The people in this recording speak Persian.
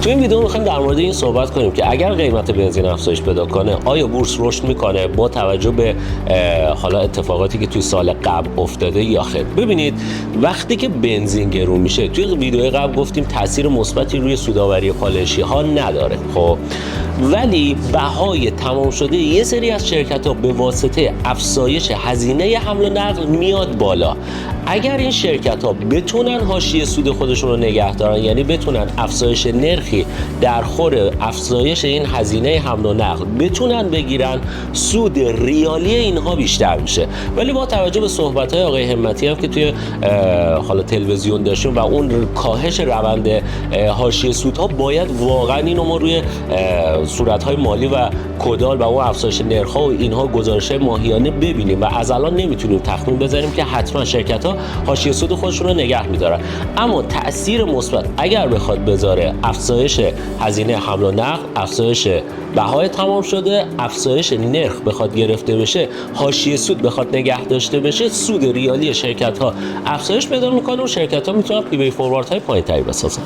تو این ویدیو می‌خوایم در مورد این صحبت کنیم که اگر قیمت بنزین افزایش پیدا کنه آیا بورس رشد میکنه با توجه به حالا اتفاقاتی که توی سال قبل افتاده یا خیر. ببینید وقتی که بنزین گرون میشه، توی ویدیو قبل گفتیم تاثیر مثبتی روی سودآوری پالایشی ها نداره، خب ولی بهای تمام شده یه سری از شرکت ها به واسطه افزایش هزینه حمل و نقل میاد بالا. اگر این شرکت ها بتونن حاشیه سود خودشون رو نگه دارن، یعنی بتونن افزایش نرخی در خور افزایش این هزینه حمل و نقل بتونن بگیرن، سود ریالی اینها بیشتر میشه. ولی با توجه به صحبت‌های آقای همتی هم که توی حالا تلویزیون داشتیم و اون کاهش روند حاشیه سودها، باید واقعا اینو ما روی صورت‌های مالی و کدال و اون افزایش نرخ‌ها و اینها گزارش ماهیانه ببینیم و از الان نمیتونیم تخمین بزنیم که حتما شرکت‌ها حاشیه سود خودشون رو نگه می‌دارن. اما تأثیر مثبت اگر بخواد بذاره، افزایش هزینه حمل و نقل، افزایش بهای تمام شده، افزایش نرخ بخواد گرفته بشه، حاشیه سود بخواد نگه داشته بشه، سود ریالی شرکت‌ها افزایش پیدا می‌کنه و شرکت‌ها میتونن پی بی فوروارد های پایین‌تری بسازن.